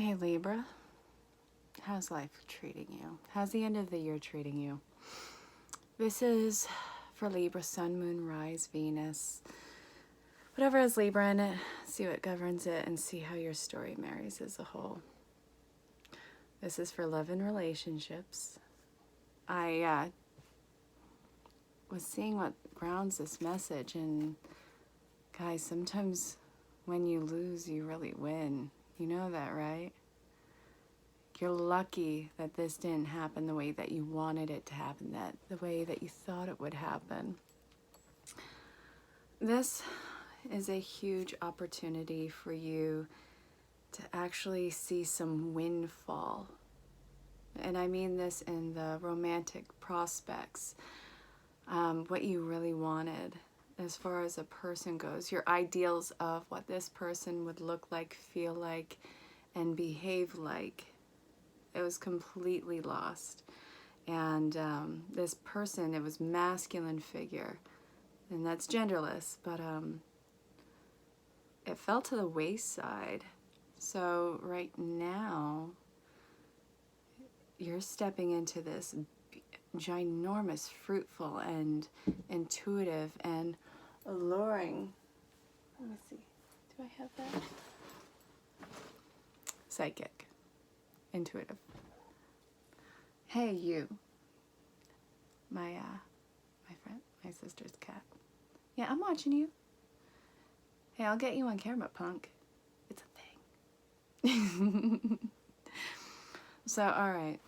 Hey Libra, how's life treating you? How's the end of the year treating you? This is for Libra, Sun, Moon, Rise, Venus. Whatever has Libra in it, see what governs it and see how your story marries as a whole. This is for love and relationships. I was seeing what grounds this message, and guys, sometimes when you lose, you really win. You know that, right? You're lucky that this didn't happen the way that you wanted it to happen, that the way that you thought it would happen. This is a huge opportunity for you to actually see some windfall. And I mean this in the romantic prospects. What you really wanted as far as a person goes, your ideals of what this person would look like, feel like, and behave like. It was completely lost. And this person, it was masculine figure, and that's genderless, but it fell to the wayside. So right now, you're stepping into this ginormous, fruitful, and intuitive, and alluring. Let me see. Do I have that? Psychic. Intuitive. Hey, you. My friend, my sister's cat. Yeah, I'm watching you. Hey, I'll get you on camera, punk. It's a thing. So, all right.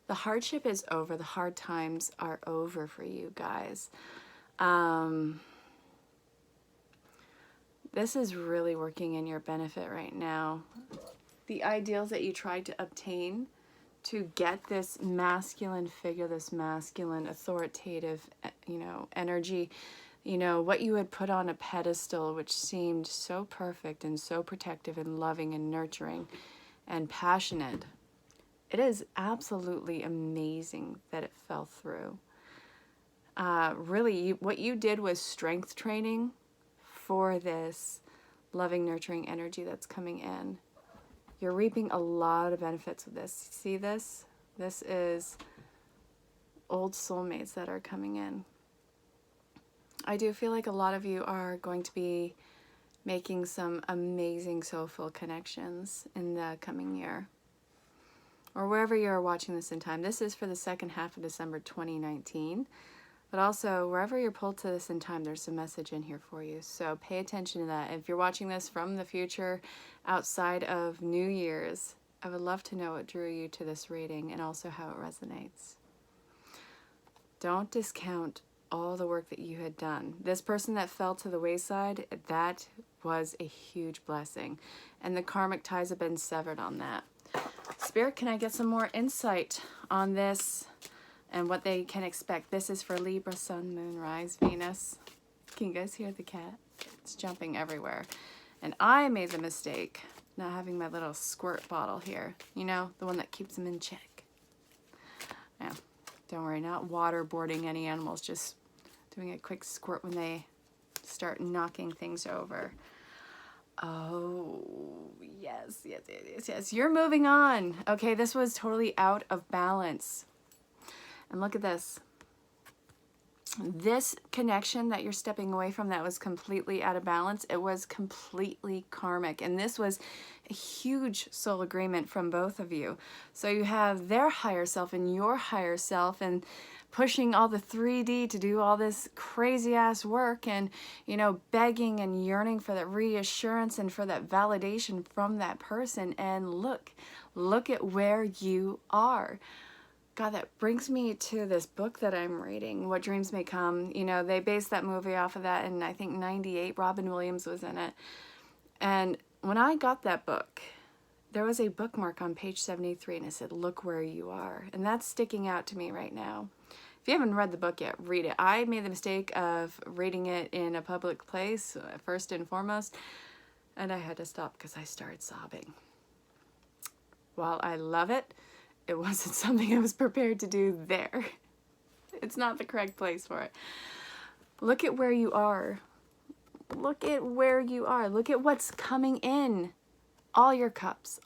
The hardship is over. The hard times are over for you guys. This is really working in your benefit right now. The ideals that you tried to obtain to get this masculine figure, this masculine authoritative, energy, what you had put on a pedestal, which seemed so perfect and so protective and loving and nurturing and passionate. It is absolutely amazing that it fell through. Really, what you did was strength training for this loving, nurturing energy that's coming in. You're reaping a lot of benefits with this. See this? This is old soulmates that are coming in. I do feel like a lot of you are going to be making some amazing soulful connections in the coming year. Or wherever you're watching this in time. This is for the second half of December 2019. But also, wherever you're pulled to this in time, there's a message in here for you. So pay attention to that. If you're watching this from the future, outside of New Year's, I would love to know what drew you to this reading and also how it resonates. Don't discount all the work that you had done. This person that fell to the wayside, that was a huge blessing. And the karmic ties have been severed on that. Spirit, can I get some more insight on this and what they can expect? This is for Libra, Sun, Moon, Rise, Venus. Can you guys hear the cat? It's jumping everywhere. And I made the mistake not having my little squirt bottle here. You know, the one that keeps them in check. Yeah, don't worry, not waterboarding any animals, just doing a quick squirt when they start knocking things over. Oh, yes. You're moving on. Okay, this was totally out of balance. And look at this. This connection that you're stepping away from that was completely out of balance, it was completely karmic. And this was a huge soul agreement from both of you. So you have their higher self and your higher self, and pushing all the 3D to do all this crazy ass work, and begging and yearning for that reassurance and for that validation from that person. And look at where you are. God, that brings me to this book that I'm reading, What Dreams May Come. They based that movie off of that, and I think 98, Robin Williams was in it. And when I got that book, there was a bookmark on page 73, and it said, look where you are. And that's sticking out to me right now. If you haven't read the book yet, read it. I made the mistake of reading it in a public place, first and foremost, and I had to stop because I started sobbing. While I love it, it wasn't something I was prepared to do there. It's not the correct place for it. Look at where you are. Look at where you are. Look at what's coming in all your cups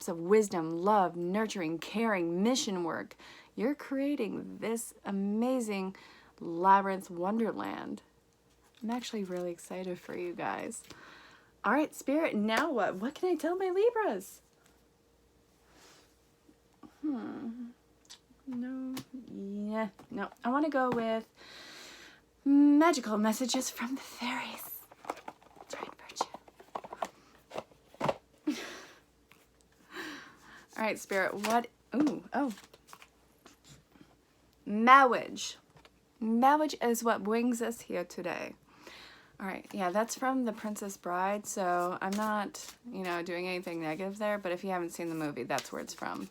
of wisdom, love, nurturing, caring, mission work. You're creating this amazing labyrinth wonderland. I'm actually really excited for you guys. All right, Spirit, now what? What can I tell my Libras? No. Yeah. No. I want to go with magical messages from the fairies. Try and virtue. All right, Spirit, what? Ooh, oh. Marriage. Marriage is what brings us here today. All right, yeah, that's from The Princess Bride, so I'm not, you know, doing anything negative there, but if you haven't seen the movie, that's where it's from.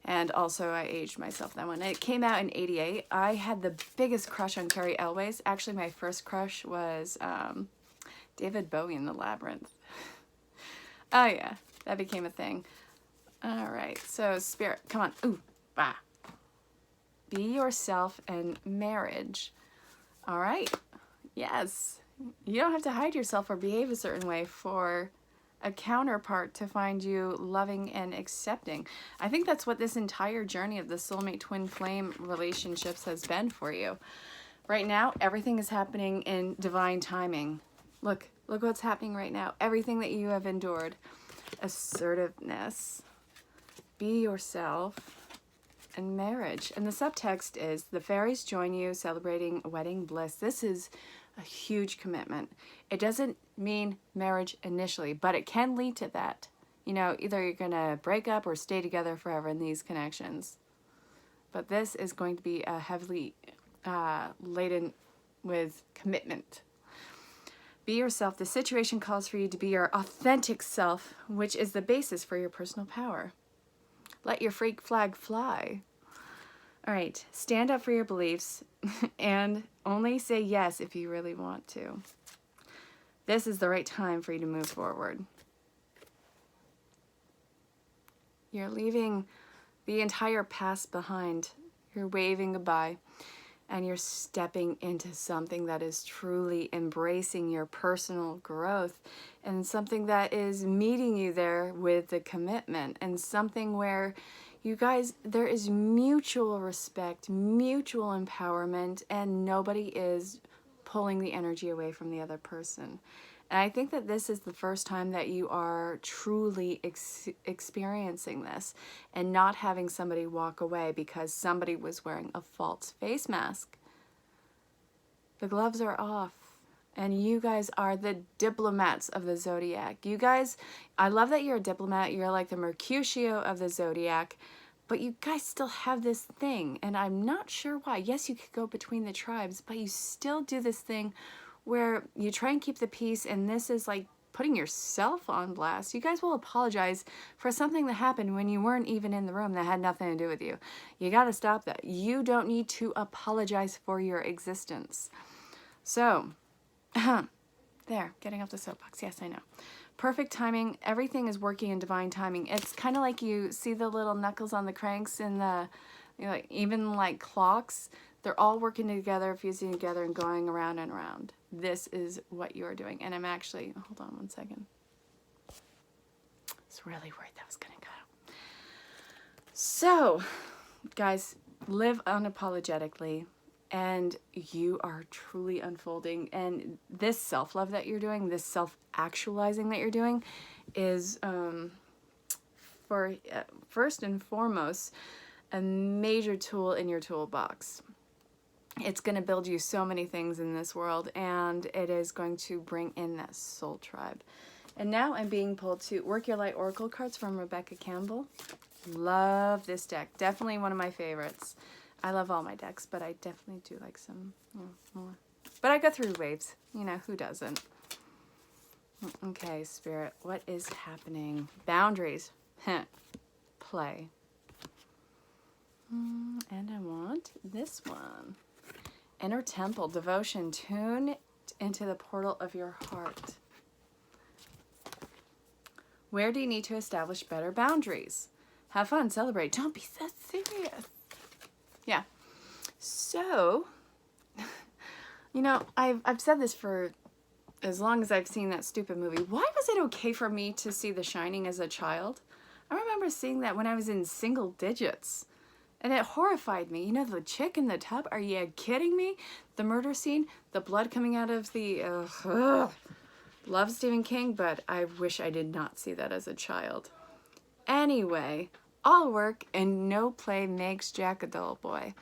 And also, I aged myself that one. It came out in '88. I had the biggest crush on Carrie Elways. Actually, my first crush was David Bowie in The Labyrinth. Oh, yeah, that became a thing. All right, so Spirit, come on. Ooh, bah. Be yourself and marriage. All right. Yes. You don't have to hide yourself or behave a certain way for a counterpart to find you loving and accepting. I think that's what this entire journey of the soulmate twin flame relationships has been for you. Right now, everything is happening in divine timing. Look what's happening right now. Everything that you have endured. Assertiveness. Be yourself. And marriage. And the subtext is the fairies join you celebrating wedding bliss. This is a huge commitment. It doesn't mean marriage initially, but it can lead to that. You know, either you're going to break up or stay together forever in these connections. But this is going to be a heavily laden with commitment. Be yourself. The situation calls for you to be your authentic self, which is the basis for your personal power. Let your freak flag fly. All right, stand up for your beliefs and only say yes if you really want to. This is the right time for you to move forward. You're leaving the entire past behind. You're waving goodbye and you're stepping into something that is truly embracing your personal growth and something that is meeting you there with the commitment and something where you guys, there is mutual respect, mutual empowerment, and nobody is pulling the energy away from the other person. And I think that this is the first time that you are truly experiencing this and not having somebody walk away because somebody was wearing a false face mask. The gloves are off. And you guys are the diplomats of the zodiac. You guys, I love that you're a diplomat. You're like the Mercutio of the zodiac. But you guys still have this thing. And I'm not sure why. Yes, you could go between the tribes. But you still do this thing where you try and keep the peace. And this is like putting yourself on blast. You guys will apologize for something that happened when you weren't even in the room that had nothing to do with you. You got to stop that. You don't need to apologize for your existence. So... there, getting off the soapbox. Yes, I know. Perfect timing. Everything is working in divine timing. It's kind of like you see the little knuckles on the cranks in the, you know, even like clocks. They're all working together, fusing together, and going around and around. This is what you're doing. And I'm actually, hold on one second. I was really worried that was going to cut out. So, guys, live unapologetically. And you are truly unfolding. And this self-love that you're doing, this self-actualizing that you're doing is, for first and foremost, a major tool in your toolbox. It's going to build you so many things in this world, and it is going to bring in that soul tribe. And now I'm being pulled to Work Your Light Oracle cards from Rebecca Campbell. Love this deck. Definitely one of my favorites. I love all my decks, but I definitely do like some more. But I go through waves. You know, who doesn't? Okay, Spirit, what is happening? Boundaries. Play. And I want this one. Inner Temple, Devotion. Tune into the portal of your heart. Where do you need to establish better boundaries? Have fun, celebrate. Don't be so serious. Yeah, so, you know, I've said this for as long as I've seen that stupid movie. Why was it okay for me to see The Shining as a child? I remember seeing that when I was in single digits. And it horrified me. You know, the chick in the tub? Are you kidding me? The murder scene, the blood coming out of the... Love Stephen King, but I wish I did not see that as a child. Anyway, all work and no play makes Jack a dull boy.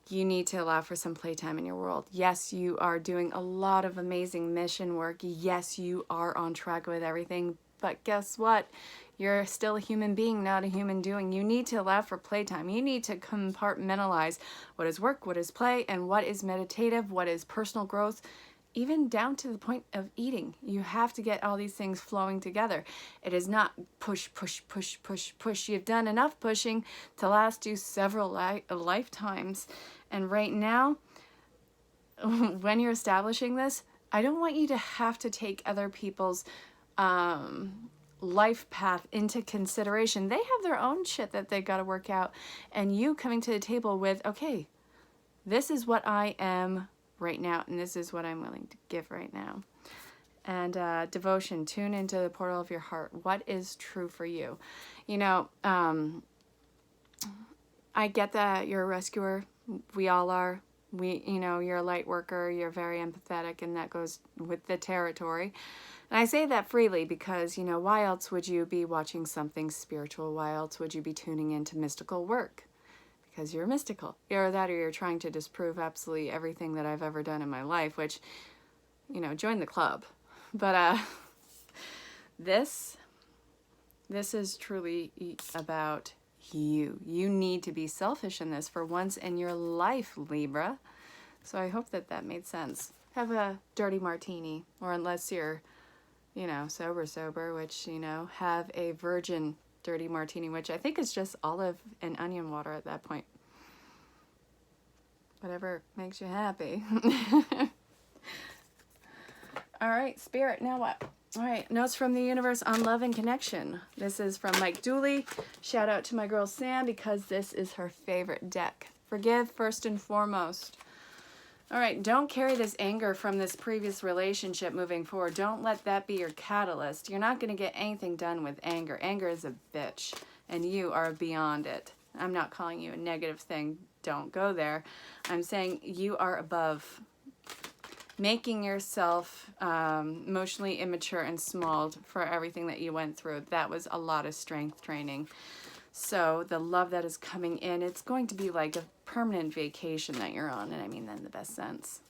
You need to allow for some playtime in your world. Yes, you are doing a lot of amazing mission work. Yes, you are on track with everything. But guess what? You're still a human being, not a human doing. You need to allow for playtime. You need to compartmentalize what is work, what is play, and what is meditative, what is personal growth, even down to the point of eating. You have to get all these things flowing together. It is not push, push, push, push, push. You've done enough pushing to last you several lifetimes. And right now, when you're establishing this, I don't want you to have to take other people's life path into consideration. They have their own shit that they got to work out. And you coming to the table with, okay, this is what I am right now, and this is what I'm willing to give right now. And devotion, tune into the portal of your heart. What is true for you? You know, I get that you're a rescuer. We all are. You know, you're a light worker. You're very empathetic, and that goes with the territory. And I say that freely because, you know, why else would you be watching something spiritual? Why else would you be tuning into mystical work? Because you're mystical. Either that or you're trying to disprove absolutely everything that I've ever done in my life, which, you know, join the club. But this is truly about you. You need to be selfish in this for once in your life, Libra. So I hope that that made sense. Have a dirty martini, or unless you're, you know, sober, which, you know, have a virgin dirty martini, which I think is just olive and onion water at that point. Whatever makes you happy. All right, Spirit, now what? All right, notes from the universe on love and connection. This is from Mike Dooley. Shout out to my girl Sam because this is her favorite deck. Forgive first and foremost. All right, don't carry this anger from this previous relationship moving forward. Don't let that be your catalyst. You're not going to get anything done with anger. Anger is a bitch, and you are beyond it. I'm not calling you a negative thing. Don't go there. I'm saying you are above making yourself emotionally immature and small for everything that you went through. That was a lot of strength training. So the love that is coming in, it's going to be like a permanent vacation that you're on. And I mean that in the best sense.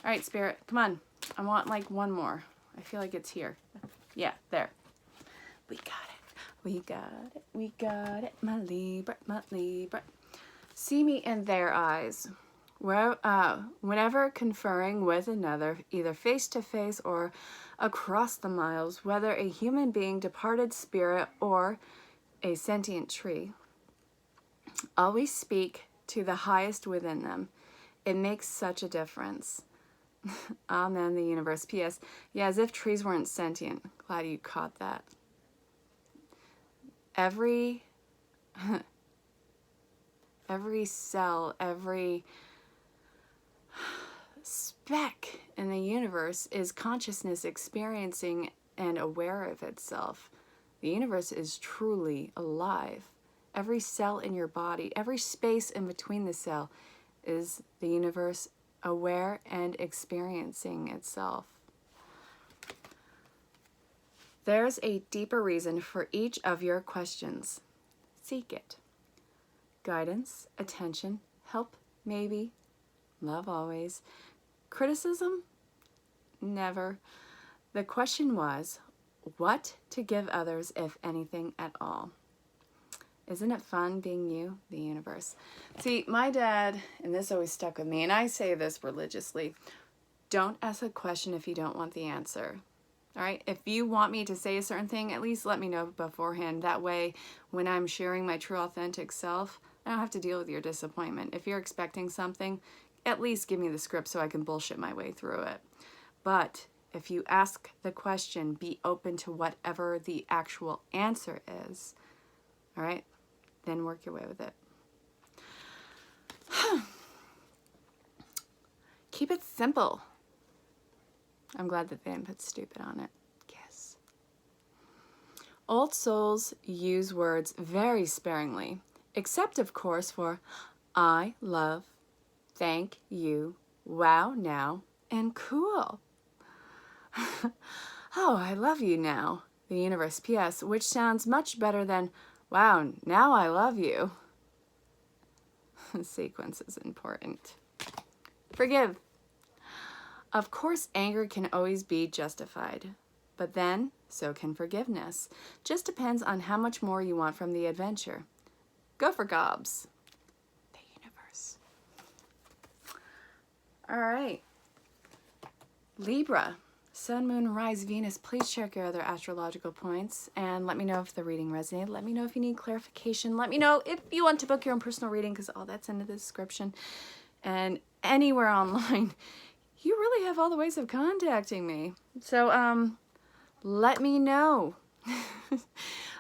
All right, Spirit, come on. I want like one more. I feel like it's here. Yeah, there. We got it. We got it. We got it. My Libra, my Libra. See me in their eyes. Whenever conferring with another, either face to face or across the miles, whether a human being, departed spirit, or a sentient tree, always speak to the highest within them. It makes such a difference. Amen, the universe. P.S. Yeah, as if trees weren't sentient. Glad you caught that. Every cell, every speck in the universe is consciousness experiencing and aware of itself. The universe is truly alive. Every cell in your body, every space in between the cell is the universe aware and experiencing itself. There's a deeper reason for each of your questions. Seek it. Guidance, attention, help, maybe, love always. Criticism? Never. The question was, what to give others, if anything at all? Isn't it fun being you, the universe? See, my dad, and this always stuck with me, and I say this religiously, don't ask a question if you don't want the answer. All right? If you want me to say a certain thing, at least let me know beforehand. That way, when I'm sharing my true authentic self, I don't have to deal with your disappointment. If you're expecting something, at least give me the script so I can bullshit my way through it. But if you ask the question, be open to whatever the actual answer is. All right? Then work your way with it. Keep it simple. I'm glad that they didn't put stupid on it. Yes. Old souls use words very sparingly, except, of course, for I love, thank you, wow now, and cool. Oh, I love you now, the universe. P.S., which sounds much better than, wow, now I love you. The sequence is important. Forgive. Of course, anger can always be justified, but then so can forgiveness. Just depends on how much more you want from the adventure. Go for gobs. The universe. All right. Libra. Sun, Moon, Rise, Venus. Please check your other astrological points and let me know if the reading resonated. Let me know if you need clarification. Let me know if you want to book your own personal reading, because all that's in the description. And anywhere online, you really have all the ways of contacting me. So, let me know.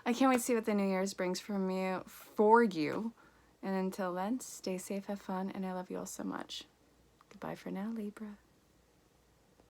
I can't wait to see what the New Year's brings for you. And until then, stay safe, have fun, and I love you all so much. Goodbye for now, Libra.